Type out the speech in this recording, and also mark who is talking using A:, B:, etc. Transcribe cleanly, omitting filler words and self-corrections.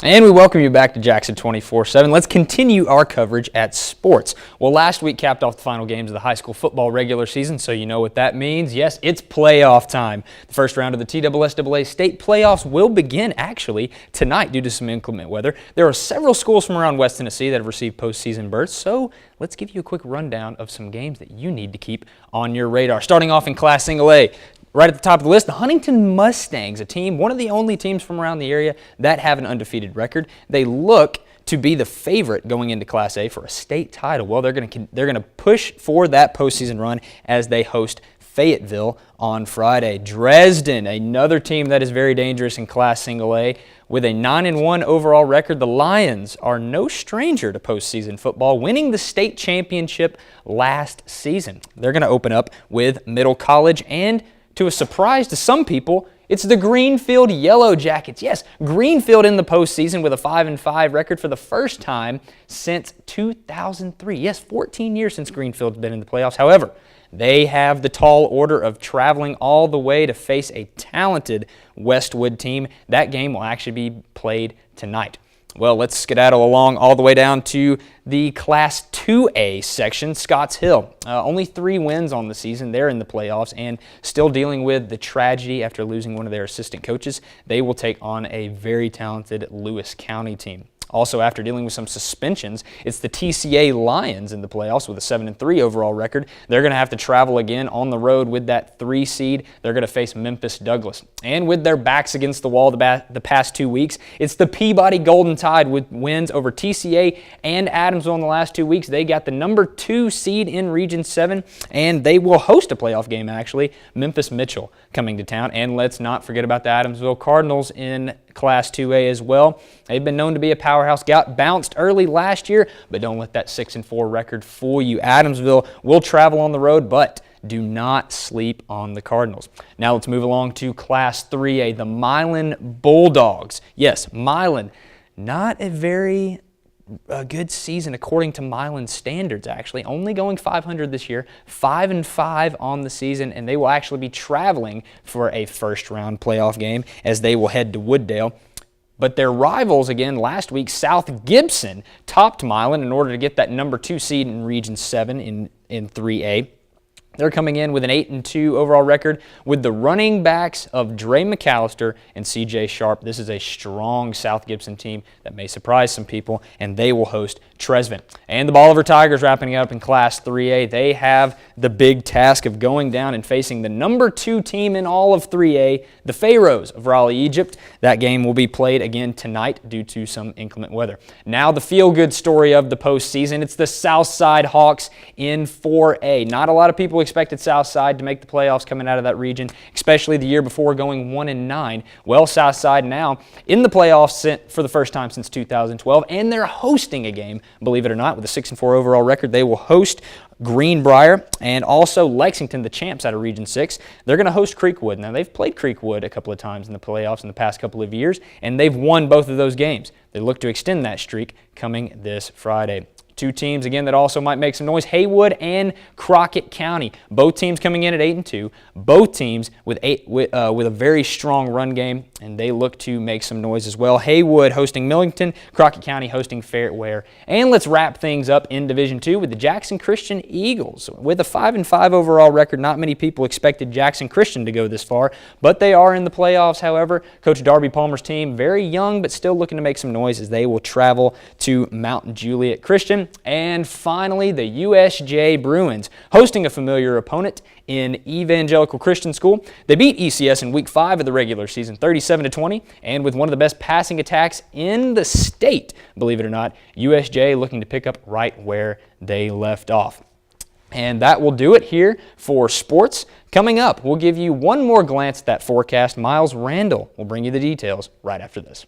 A: And we welcome you back to Jackson 24/7. Let's continue our coverage at sports. Well, last week capped off the final games of the high school football regular season, so you know what that means. Yes, it's playoff time. The first round of the TSSAA state playoffs will begin actually tonight due to some inclement weather. There are several schools from around West Tennessee that have received postseason berths, so let's give you a quick rundown of some games that you need to keep on your radar. Starting off in Class Single A. Right at the top of the list, the Huntington Mustangs, a team, one of the only teams from around the area that have an undefeated record. They look to be the favorite going into Class A for a state title. Well, they're going to push for that postseason run as they host Fayetteville on Friday. Dresden, another team that is very dangerous in Class Single A. With a 9-1 overall record, the Lions are no stranger to postseason football, winning the state championship last season. They're going to open up with Middle College, and to a surprise to some people, it's the Greenfield Yellow Jackets. Yes, Greenfield in the postseason with a 5-5 record for the first time since 2003. Yes, 14 years since Greenfield's been in the playoffs. However, they have the tall order of traveling all the way to face a talented Westwood team. That game will actually be played tonight. Well, let's skedaddle along all the way down to the Class 2A section, Scotts Hill. Only 3 wins on the season. They're in the playoffs and still dealing with the tragedy after losing one of their assistant coaches. They will take on a very talented Lewis County team. Also, after dealing with some suspensions, it's the TCA Lions in the playoffs with a 7-3 overall record. They're going to have to travel again on the road with that 3 seed. They're going to face Memphis Douglas. And with their backs against the wall the past 2 weeks, it's the Peabody Golden Tide with wins over TCA and Adamsville in the last 2 weeks. They got the number 2 seed in Region 7, and they will host a playoff game, actually. Memphis Mitchell coming to town. And let's not forget about the Adamsville Cardinals in Class 2A as well. They've been known to be a powerhouse. Got bounced early last year, but don't let that 6-4 record fool you. Adamsville will travel on the road, but do not sleep on the Cardinals. Now let's move along to Class 3A, the Milan Bulldogs. Yes, Milan, not a very good season according to Milan standards, actually. Only going 500 this year, 5-5 on the season, and they will actually be traveling for a first-round playoff game as they will head to Wooddale. But their rivals, again, last week, South Gibson, topped Milan in order to get that number 2 seed in Region 7 in 3A. They're coming in with an 8-2 overall record with the running backs of Dre McAllister and C.J. Sharp. This is a strong South Gibson team that may surprise some people, and they will host Tresvant. And the Bolivar Tigers wrapping up in Class 3A. They have the big task of going down and facing the number 2 team in all of 3A, the Pharaohs of Raleigh, Egypt. That game will be played again tonight due to some inclement weather. Now the feel-good story of the postseason. It's the Southside Hawks in 4A. Not a lot of people expected Southside to make the playoffs coming out of that region, especially the year before going 1-9. Well, Southside now in the playoffs for the first time since 2012, and they're hosting a game, believe it or not, with a 6-4 overall record. They will host Greenbrier and also Lexington, the champs out of Region 6. They're going to host Creekwood. Now, they've played Creekwood a couple of times in the playoffs in the past couple of years, and they've won both of those games. They look to extend that streak coming this Friday. 2 teams, again, that also might make some noise, Haywood and Crockett County. Both teams coming in at 8-2. Both teams with a very strong run game, and they look to make some noise as well. Haywood hosting Millington, Crockett County hosting Fairware. And let's wrap things up in Division 2 with the Jackson Christian Eagles. With a 5-5 overall record, not many people expected Jackson Christian to go this far, but they are in the playoffs, however. Coach Darby Palmer's team, very young, but still looking to make some noise as they will travel to Mount Juliet Christian. And finally, the USJ Bruins, hosting a familiar opponent in Evangelical Christian School. They beat ECS in Week 5 of the regular season, 37-20, and with one of the best passing attacks in the state, believe it or not, USJ looking to pick up right where they left off. And that will do it here for sports. Coming up, we'll give you one more glance at that forecast. Miles Randall will bring you the details right after this.